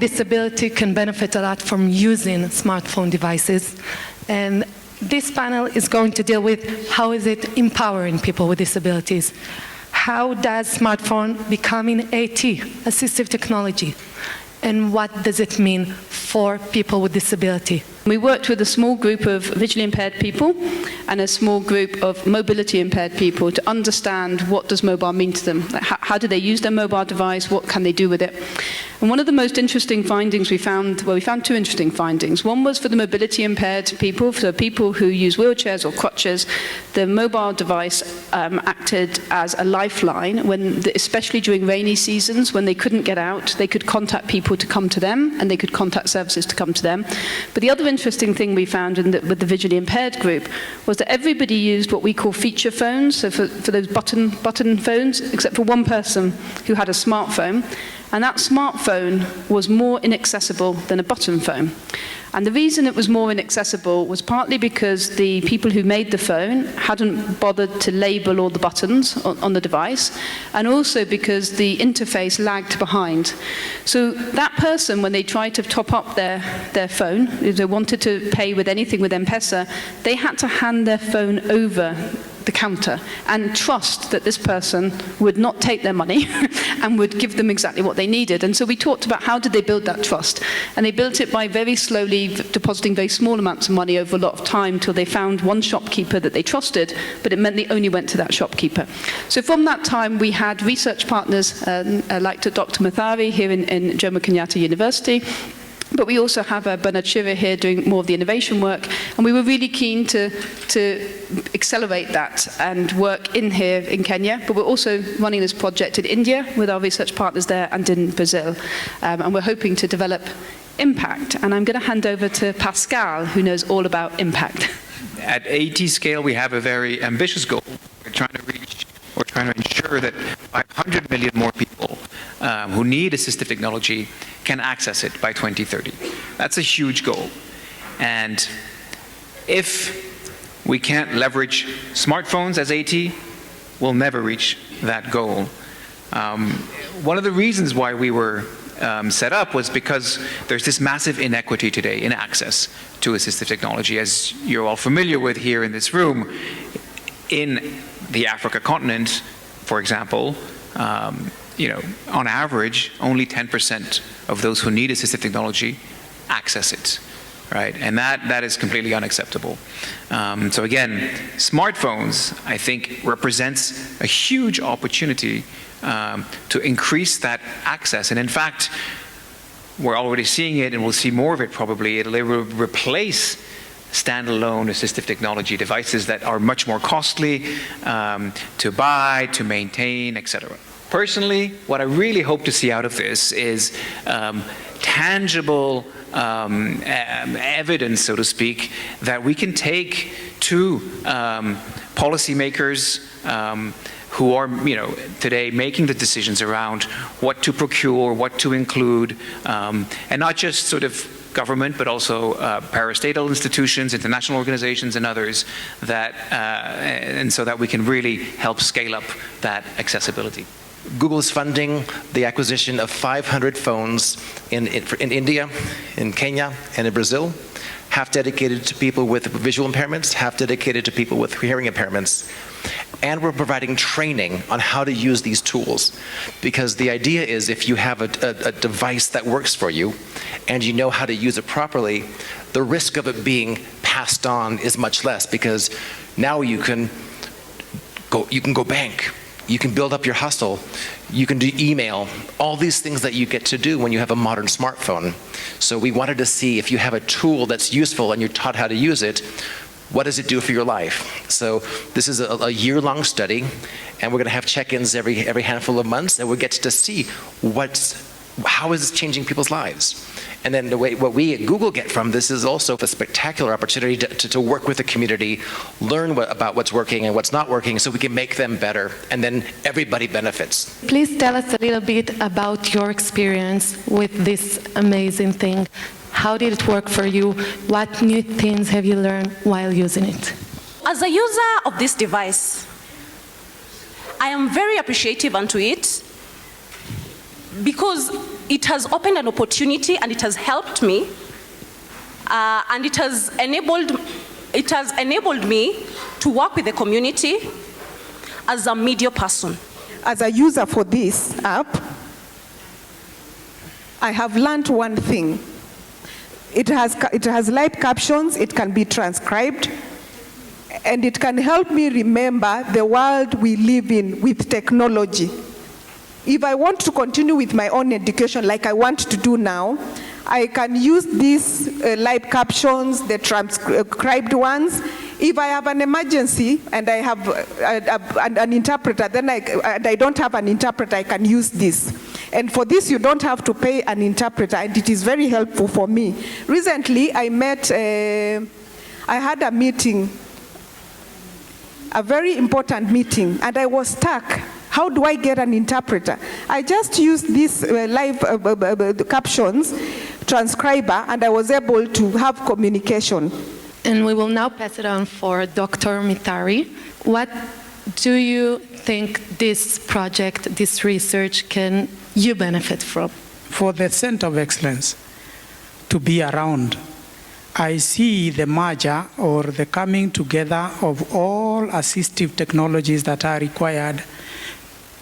disability can benefit a lot from using smartphone devices. And this panel is going to deal with how is it empowering people with disabilities. How does smartphone becoming AT, assistive technology, and what does it mean for people with disability? We worked with a small group of visually impaired people and a small group of mobility impaired people to understand what does mobile mean to them. How do they use their mobile device? What can they do with it? And one of the most interesting findings we found, well, we found two interesting findings. One was for the mobility impaired people, so people who use wheelchairs or crutches, the mobile device acted as a lifeline, especially during rainy seasons when they couldn't get out. They could contact people to come to them, and they could contact services to come to them. But the other interesting thing we found with the visually impaired group was that everybody used what we call feature phones, so for those button phones, except for one person who had a smartphone. And that smartphone was more inaccessible than a button phone. And the reason it was more inaccessible was partly because the people who made the phone hadn't bothered to label all the buttons on the device, and also because the interface lagged behind. So that person, when they tried to top up their phone, if they wanted to pay with anything with M-Pesa, they had to hand their phone over the counter and trust that this person would not take their money and would give them exactly what they needed. And so we talked about how did they build that trust. And they built it by very slowly depositing very small amounts of money over a lot of time till they found one shopkeeper that they trusted, but it meant they only went to that shopkeeper. So from that time, we had research partners like Dr. Mathari here in Jomo Kenyatta University. But we also have Bernard Shiver here doing more of the innovation work, and we were really keen to accelerate that and work in here in Kenya, but we're also running this project in India with our research partners there and in Brazil, and we're hoping to develop impact. And I'm going to hand over to Pascal, who knows all about impact. At AT scale, we have a very ambitious goal. We're trying to ensure that 500 million more people who need assistive technology can access it by 2030. That's a huge goal. And if we can't leverage smartphones as AT, we'll never reach that goal. One of the reasons why we were set up was because there's this massive inequity today in access to assistive technology. As you're all familiar with here in this room, in the Africa continent, for example, on average, only 10% of those who need assistive technology access it, right? And that is completely unacceptable. So again, smartphones, I think, represents a huge opportunity to increase that access. And in fact, we're already seeing it, and we'll see more of it probably. It'll replace standalone assistive technology devices that are much more costly to buy, to maintain, etc. Personally, what I really hope to see out of this is tangible evidence, so to speak, that we can take to policymakers who are, today making the decisions around what to procure, what to include, and not just sort of government, but also parastatal institutions, international organizations, and others, and so that we can really help scale up that accessibility. Google is funding the acquisition of 500 phones in India, in Kenya, and in Brazil, half dedicated to people with visual impairments, half dedicated to people with hearing impairments. And we're providing training on how to use these tools. Because the idea is if you have a device that works for you and you know how to use it properly, the risk of it being passed on is much less, because now you can go bank. You can build up your hustle, you can do email, all these things that you get to do when you have a modern smartphone. So we wanted to see if you have a tool that's useful and you're taught how to use it, what does it do for your life? So this is a year-long study, and we're going to have check-ins every handful of months, and we'll get to see how is this changing people's lives. And then what we at Google get from this is also a spectacular opportunity to work with the community, learn about what's working and what's not working, so we can make them better, and then everybody benefits. Please tell us a little bit about your experience with this amazing thing. How did it work for you? What new things have you learned while using it? As a user of this device, I am very appreciative unto it, because it has opened an opportunity and it has helped me, and it has enabled me to work with the community as a media person. As a user for this app, I have learned one thing. It has live captions, it can be transcribed, and it can help me remember the world we live in with technology. If I want to continue with my own education like I want to do now, I can use these live captions, the transcribed ones. If I have an emergency and I have an interpreter, then I don't have an interpreter, I can use this. And for this, you don't have to pay an interpreter, and it is very helpful for me. Recently, I had a meeting, a very important meeting, and I was stuck. How do I get an interpreter? I just used this live captions transcriber, and I was able to have communication. And we will now pass it on for Dr. Mitari. What do you think this project, this research, can you benefit from? For the Center of Excellence to be around, I see the merger or the coming together of all assistive technologies that are required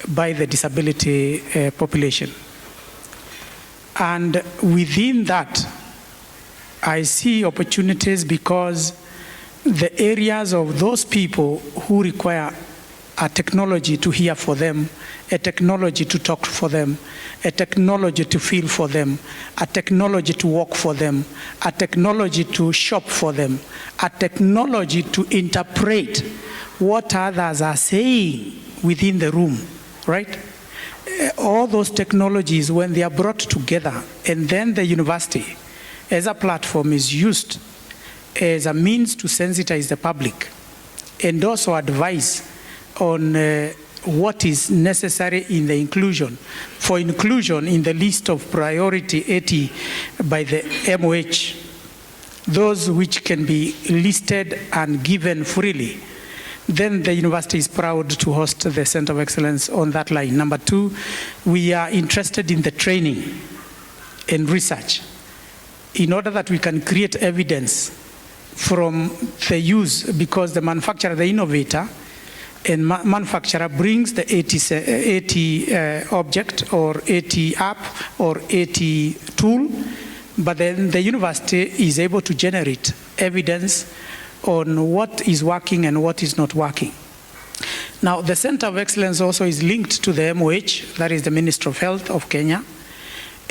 by the disability population. And within that, I see opportunities because the areas of those people who require a technology to hear for them, a technology to talk for them, a technology to feel for them, a technology to walk for them, a technology to shop for them, a technology to interpret what others are saying within the room, right? All those technologies, when they are brought together, and then the university as a platform is used as a means to sensitize the public and also advise on what is necessary in the inclusion, for inclusion in the list of priority 80 by the MOH, those which can be listed and given freely, then the university is proud to host the Center of Excellence on that line. Number two, we are interested in the training and research in order that we can create evidence from the use, because the manufacturer, the innovator, and manufacturer brings the AT object or AT app or AT tool, but then the university is able to generate evidence on what is working and what is not working. Now, the Center of Excellence also is linked to the MOH, that is the Ministry of Health of Kenya,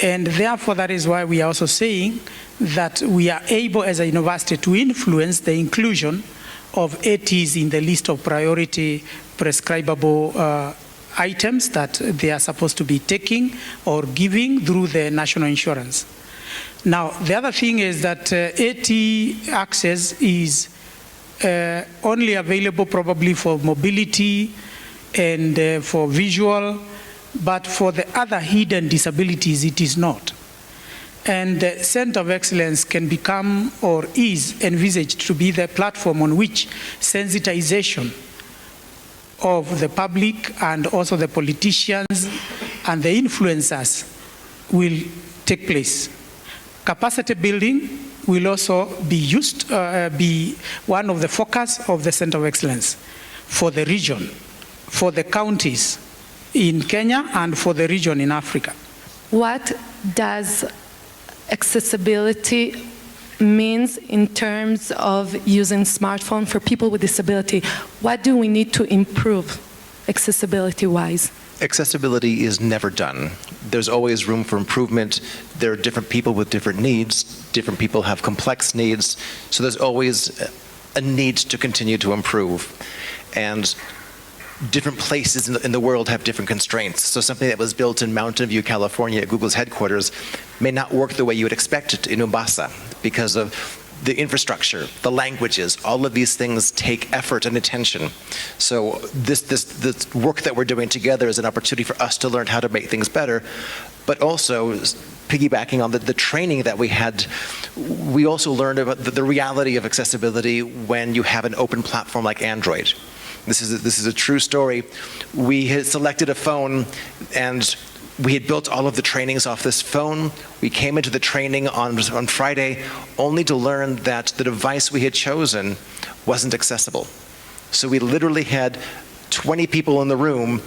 and therefore that is why we are also saying that we are able as a university to influence the inclusion of ATs in the list of priority prescribable items that they are supposed to be taking or giving through the national insurance. Now, the other thing is that AT access is only available probably for mobility and for visual, but for the other hidden disabilities, it is not. And the Center of Excellence can become or is envisaged to be the platform on which sensitization of the public and also the politicians and the influencers will take place. Capacity building will also be used, be one of the focus of the Center of Excellence for the region, for the counties in Kenya and for the region in Africa. What does accessibility means in terms of using smartphone for people with disability? What do we need to improve accessibility-wise? Accessibility is never done. There's always room for improvement. There are different people with different needs. Different people have complex needs. So there's always a need to continue to improve. And different places in the world have different constraints. So something that was built in Mountain View, California at Google's headquarters may not work the way you would expect it in Mombasa because of the infrastructure, the languages, all of these things take effort and attention. So this work that we're doing together is an opportunity for us to learn how to make things better, but also piggybacking on the training that we had, we also learned about the reality of accessibility when you have an open platform like Android. This is a true story. We had selected a phone and We had built all of the trainings off this phone. We came into the training on Friday only to learn that the device we had chosen wasn't accessible. So we literally had 20 people in the room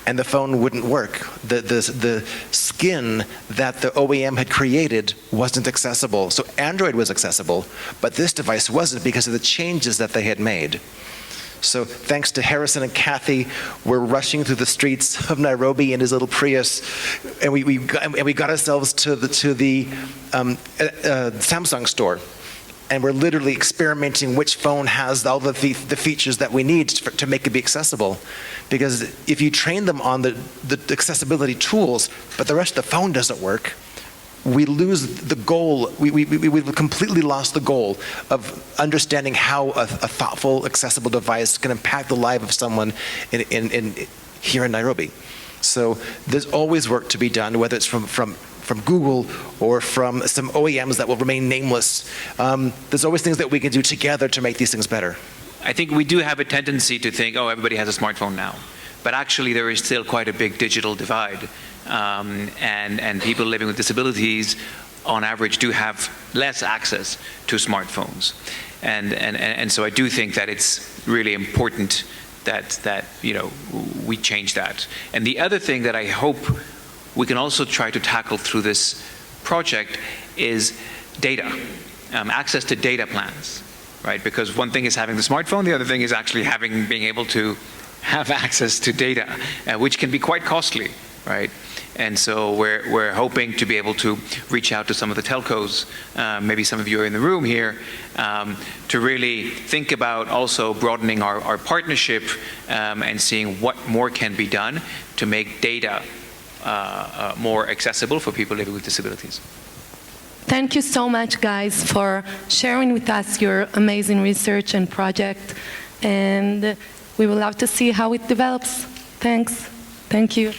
and the phone wouldn't work. The skin that the OEM had created wasn't accessible. So Android was accessible, but this device wasn't because of the changes that they had made. So thanks to Harrison and Kathy, we're rushing through the streets of Nairobi in his little Prius, and we got ourselves to the Samsung store. And we're literally experimenting which phone has all the features that we need to make it be accessible. Because if you train them on the accessibility tools, but the rest of the phone doesn't work, we lose the goal. We've completely lost the goal of understanding how a thoughtful, accessible device can impact the life of someone here in Nairobi. So there's always work to be done, whether it's from Google or from some OEMs that will remain nameless. There's always things that we can do together to make these things better. I think we do have a tendency to think, oh, everybody has a smartphone now. But actually there is still quite a big digital divide. And people living with disabilities, on average, do have less access to smartphones. And so I do think that it's really important that we change that. And the other thing that I hope we can also try to tackle through this project is data, access to data plans, right? Because one thing is having the smartphone, the other thing is actually being able to have access to data, which can be quite costly, right? And so we're hoping to be able to reach out to some of the telcos, maybe some of you are in the room here, to really think about also broadening our partnership and seeing what more can be done to make data more accessible for people living with disabilities. Thank you so much, guys, for sharing with us your amazing research and project. And we would love to see how it develops. Thanks. Thank you.